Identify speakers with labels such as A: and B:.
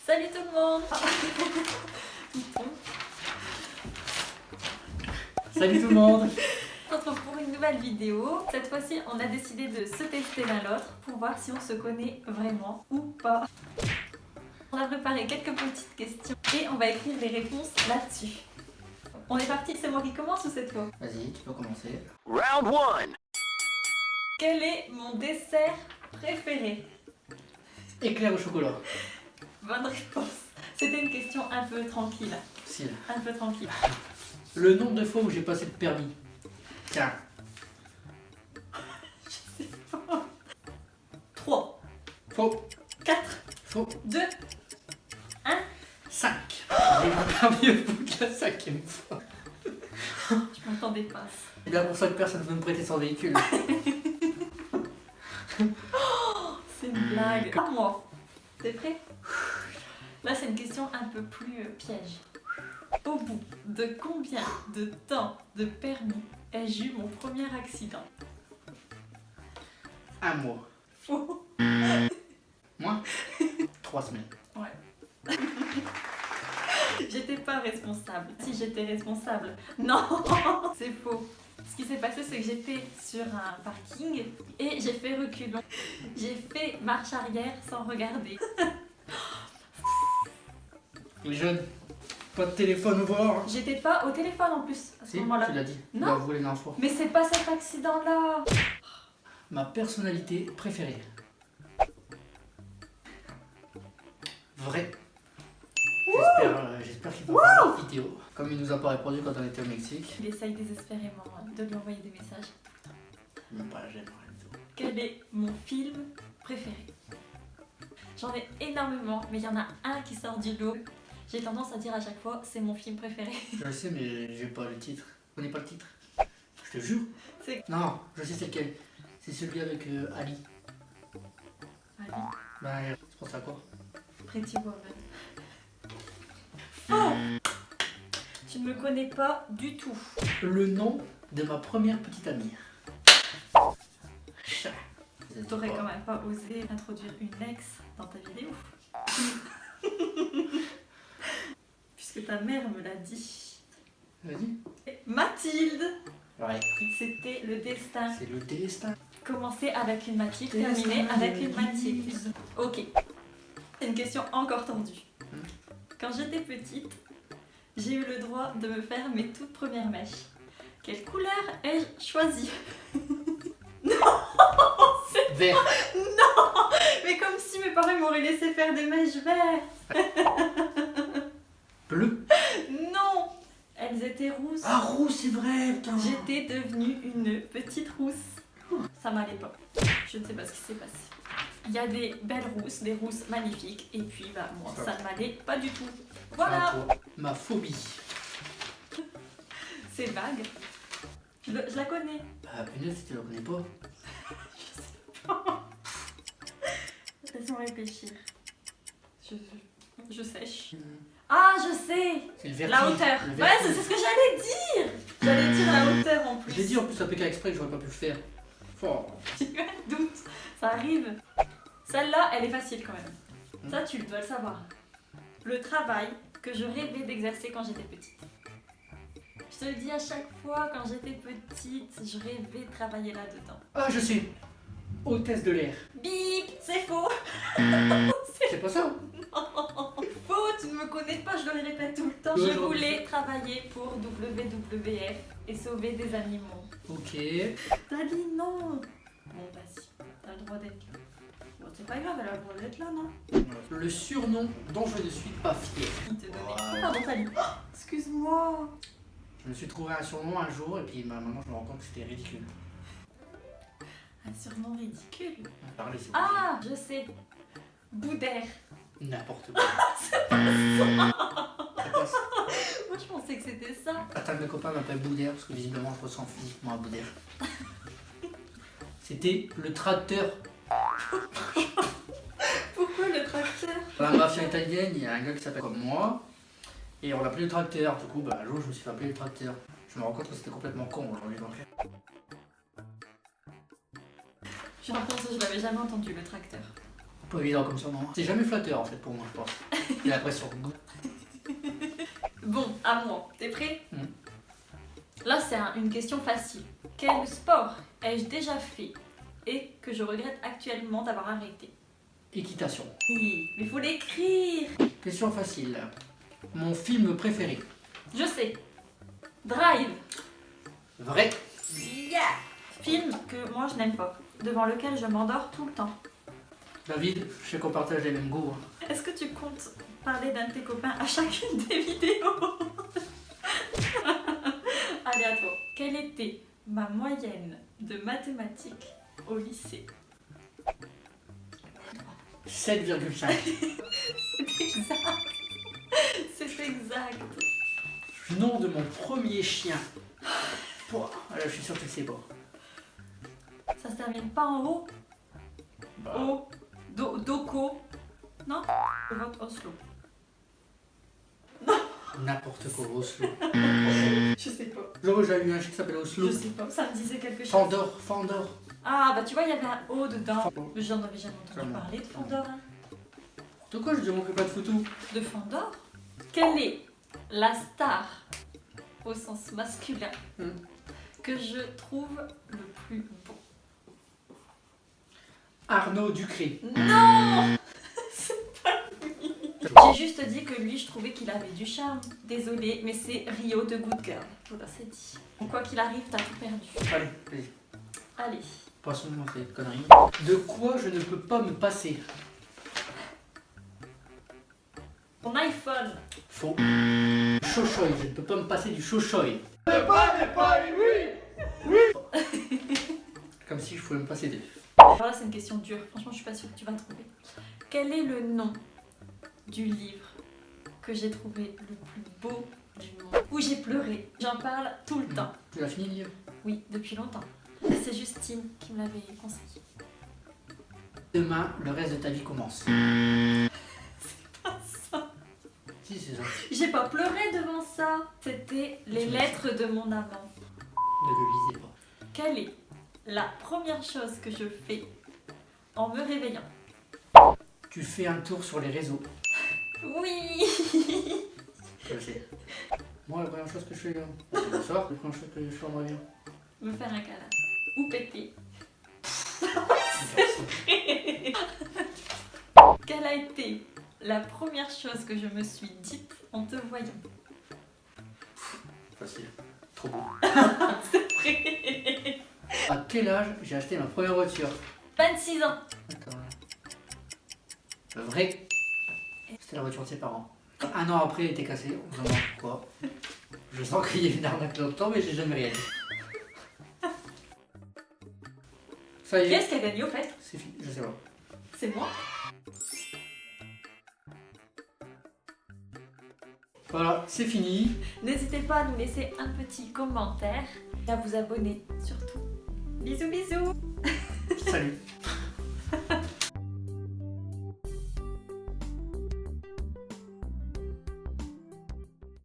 A: Salut tout le monde.
B: Salut tout le monde.
A: On se retrouve pour une nouvelle vidéo. Cette fois-ci, on a décidé de se tester l'un l'autre pour voir si on se connaît vraiment ou pas. On a préparé quelques petites questions et on va écrire les réponses là-dessus. On est parti, c'est moi qui commence ou c'est toi?
B: Vas-y, tu peux commencer.
C: Round 1.
A: Quel est mon dessert préféré?
B: Éclair au chocolat.
A: Bonne réponse. C'était une question un peu tranquille.
B: Facile.
A: Un peu tranquille.
B: Le nombre de fois où j'ai passé le permis. Tiens.
A: 3,
B: Faux.
A: 4,
B: Faux.
A: 2, 1.
B: 5. J'ai mon permis au bout de la 5e fois.
A: Je m'attendais pas.
B: C'est bien pour ça que personne ne veut me prêter son véhicule.
A: C'est une blague. À moi. T'es prêt? Là, c'est une question un peu plus piège. Au bout de combien de temps de permis ai-je eu mon premier accident?
B: Un mois.
A: Faux.
B: Moi 3 semaines.
A: Ouais. J'étais pas responsable. Si j'étais responsable. Non, c'est faux. Ce qui s'est passé, c'est que j'étais sur un parking et j'ai fait reculons. J'ai fait marche arrière sans regarder.
B: Les jeunes, pas de téléphone au bord.
A: J'étais pas au téléphone en plus à ce
B: Si,
A: moment-là.
B: tu l'as dit.
A: Non.
B: Tu l'as avoué la dernière fois.
A: Mais c'est pas cet accident-là.
B: Ma personnalité préférée. Vrai. J'espère qu'il va voir la vidéo. Comme il nous a pas répondu quand on était au Mexique.
A: Il essaye désespérément de lui envoyer des messages.
B: Même pas, j'aime rien du tout.
A: Quel est mon film préféré? J'en ai énormément, mais il y en a un qui sort du lot. J'ai tendance à dire à chaque fois, c'est mon film préféré.
B: Je le sais, mais j'ai pas le titre. Je connais pas le titre. Je te jure.
A: C'est-
B: Non, je sais c'est lequel. C'est celui avec Ali.
A: Allez,
B: Ben, c'est pour ça quoi.
A: Pretty Woman. Faux! Tu ne me connais pas du tout.
B: Le nom de ma première petite amie.
A: T'aurais quand même pas osé introduire une ex dans ta vidéo. Puisque ta mère me l'a dit.
B: Vas-y.
A: Mathilde!
B: Ouais.
A: C'était le destin.
B: C'est le destin.
A: Commencer avec une Mathilde, terminer avec une Mathilde. Ok. C'est une question encore tendue. Quand j'étais petite, j'ai eu le droit de me faire mes toutes premières mèches. Quelle couleur ai-je choisi?
B: Vert.
A: Mais comme si mes parents m'auraient laissé faire des mèches vertes.
B: Bleu.
A: Non! Elles étaient rousses.
B: Ah, rouge, c'est vrai, putain.
A: J'étais devenue une petite rousse. Ça m'allait pas. Je ne sais pas ce qui s'est passé. Il y a des belles rousses, des rousses magnifiques, et puis bah moi ça ne m'allait pas du tout. Voilà,
B: Ah, toi. Ma phobie.
A: c'est vague. Je la connais.
B: Bah, punaise, si tu la connais pas.
A: Laisse-moi réfléchir. Je sèche. Ah, je sais!
B: C'est le vertige.
A: La hauteur.
B: Le
A: Ouais,
B: vertige.
A: c'est ce que j'allais dire! J'allais dire la hauteur en plus.
B: Je l'ai dit en plus, à PK Express, j'aurais pas pu le faire. Fort.
A: J'ai eu un doute. Ça arrive. Celle-là, elle est facile quand même. Ça, tu dois le savoir. Le travail que je rêvais d'exercer quand j'étais petite. Je te le dis à chaque fois, quand j'étais petite, je rêvais de travailler là-dedans.
B: Ah, je sais. Hôtesse de l'air.
A: Bip! C'est faux!
B: C'est pas ça.
A: Faux, tu ne me connais pas, je le répète tout le temps.
B: Ouais,
A: Je
B: je
A: voulais travailler pour WWF et sauver des animaux.
B: Ok.
A: T'as dit non! Bon, vas-y, t'as le droit d'être là. Bon, c'est pas grave, elle a le droit d'être là, non?
B: Le surnom dont je ne suis pas fier.
A: Il te donnait.
B: Ouais.
A: Pardon, t'as dit. Oh, excuse-moi!
B: Je me suis trouvé un surnom un jour et puis maintenant je me rends compte que c'était ridicule.
A: Un surnom ridicule.
B: Parler, c'est
A: Ah, je sais. Boudère.
B: n'importe quoi. C'est pas ça.
A: Moi, je pensais que c'était ça.
B: Attends, mes copains m'appellent Boudère parce que visiblement je ressemble physiquement à Boudère. C'était le tracteur.
A: Pourquoi le tracteur?
B: Dans la mafia italienne, il y a un gars qui s'appelle comme moi et on l'appelait le tracteur. Du coup, bah, un jour je me suis fait appeler le tracteur. Je me rends compte que c'était complètement con aujourd'hui donc.
A: Je pense que je l'avais jamais entendu, le tracteur.
B: Pas évident comme ça, non. C'est jamais flatteur en fait pour moi, je pense. J'ai l'impression.
A: Bon, à moi. T'es prêt?
B: Mm.
A: Là, c'est une question facile. Quel sport ai-je déjà fait et que je regrette actuellement d'avoir arrêté?
B: Équitation.
A: Oui, mais faut l'écrire.
B: Question facile. Mon film préféré.
A: Je sais. Drive.
B: Vrai.
A: Yeah. Film que moi je n'aime pas, devant lequel je m'endors tout le temps.
B: David, je sais qu'on partage les mêmes goûts.
A: Est-ce que tu comptes parler d'un de tes copains à chacune des vidéos? Allez, à toi. Quelle était ma moyenne de mathématiques au lycée?
B: 7,5.
A: C'est exact. C'est exact.
B: Nom de mon premier chien. Pouah, là, je suis sûr que c'est bon.
A: Ça se termine pas en haut?
B: Bah,
A: O. Doko. Non? Je vote Oslo.
B: n'importe quoi, Oslo.
A: Je sais pas.
B: Là, j'avais eu un chien qui s'appelle Oslo.
A: Je sais pas. Ça me disait quelque chose.
B: Fandor.
A: Ah, bah tu vois, il y avait un O dedans.
B: Fandor.
A: J'en avais jamais entendu
B: Vraiment.
A: parler de Fandor. Hein.
B: De quoi je ne manquerai pas de photos?
A: De Fandor? Quelle est la star, au sens masculin, que je trouve le plus beau?
B: Arnaud Ducré.
A: Non. C'est pas lui. J'ai juste dit que lui, je trouvais qu'il avait du charme. Désolée, mais c'est Rio de Good Girl. Voilà, c'est dit. Quoi qu'il arrive, t'as tout perdu.
B: Allez, vas-y.
A: Allez.
B: Passons dans cette connerie. De quoi je ne peux pas me passer?
A: Ton iPhone.
B: Faux. Chochoy, je ne peux pas me passer du chochoy. Comme si je pouvais me passer d'eux.
A: Alors là, c'est une question dure. Franchement, je suis pas sûre que tu vas trouver. Quel est le nom du livre que j'ai trouvé le plus beau du monde? Où j'ai pleuré. J'en parle tout le temps.
B: Tu l'as fini, Lio?
A: Oui, depuis longtemps. C'est Justine qui me l'avait conseillé.
B: Demain, le reste de ta vie commence.
A: Pas ça.
B: Si, c'est ça.
A: J'ai pas pleuré devant ça. C'était les lettres de mon amant.
B: Ne le lisez pas.
A: Quelle est la première chose que je fais en me réveillant?
B: Tu fais un tour sur les réseaux.
A: Oui.
B: Je sais. Moi, la première chose que je fais, c'est le soir. La première chose que je fais en me réveillant.
A: Me faire un câlin. Ou péter. Quelle a été la première chose que je me suis dite en te voyant?
B: Facile. Trop beau.
A: C'est vrai.
B: À quel âge j'ai acheté ma première voiture?
A: 26 ans.
B: Attends. Vrai. C'était la voiture de ses parents. Un an après, elle était cassée. On se demande pourquoi. Je sens qu'il y a une arnaque là-dedans, mais j'ai jamais rien dit. Ça y est.
A: Qu'est-ce qui a gagné au fait?
B: C'est fini, je sais pas.
A: C'est moi.
B: Voilà, c'est fini.
A: N'hésitez pas à nous laisser un petit commentaire et à vous abonner surtout. Bisous bisous.